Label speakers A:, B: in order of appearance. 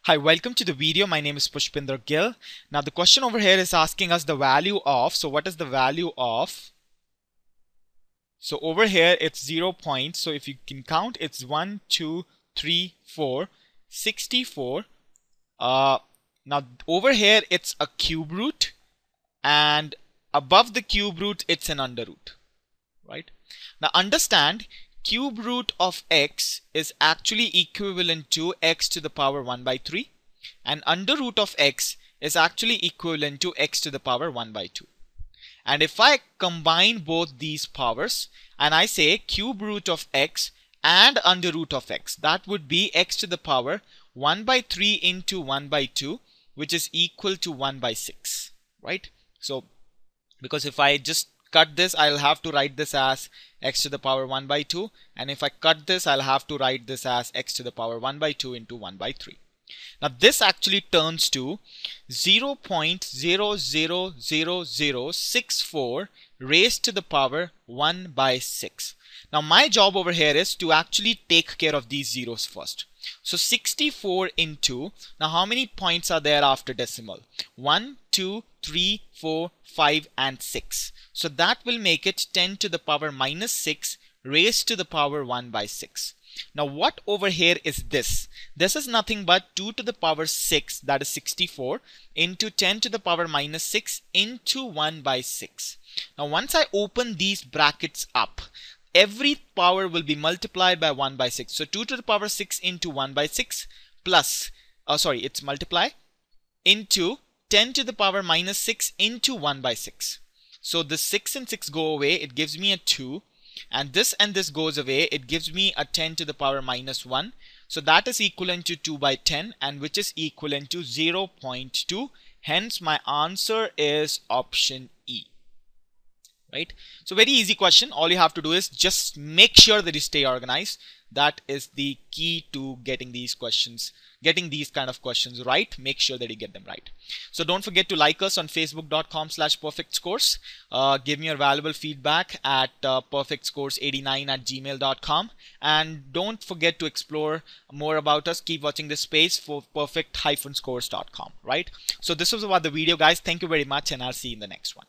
A: Hi, welcome to the video. My name is Pushpinder Gill. Now the question over here is asking us the value of, so what is the value of? So over here it's 0 points. So if you can count, it's 1, 2, 3, 4, 64. Now over here it's a cube root, and above the cube root it's an under root, right? Now understand, cube root of x is actually equivalent to x to the power 1 by 3, and under root of x is actually equivalent to x to the power 1 by 2. And if I combine both these powers and I say cube root of x and under root of x, that would be x to the power 1 by 3 into 1 by 2, which is equal to 1 by 6, right? So because if I just cut this, I'll have to write this as x to the power 1 by 2, and if I cut this, I'll have to write this as x to the power 1 by 2 into 1 by 3. Now this actually turns to 0.00064 raised to the power 1 by 6. Now my job over here is to actually take care of these zeros first. So 64 into, now how many points are there after decimal? 1, 2, 3, 4, 5 and 6. So that will make it 10 to the power minus 6 raised to the power 1 by 6. Now what over here is this? This is nothing but 2 to the power 6, that is 64, into 10 to the power minus 6 into 1 by 6. Now once I open these brackets up, every power will be multiplied by 1 by 6. So 2 to the power 6 into 1 by 6 plus, it's multiply into 10 to the power minus 6 into 1 by 6. So the 6 and 6 go away, it gives me a 2. And this goes away, it gives me a 10 to the power minus 1. So that is equivalent to 2 by 10, and which is equivalent to 0.2. Hence my answer is option E. Right? So very easy question. All you have to do is just make sure that you stay organized. That is the key to getting these questions, getting these kind of questions right. Make sure that you get them right. So don't forget to like us on facebook.com/perfectscores. Give me your valuable feedback at perfectscores89@gmail.com, and don't forget to explore more about us. Keep watching this space for perfect-scores.com. Right? So this was about the video, guys. Thank you very much, and I'll see you in the next one.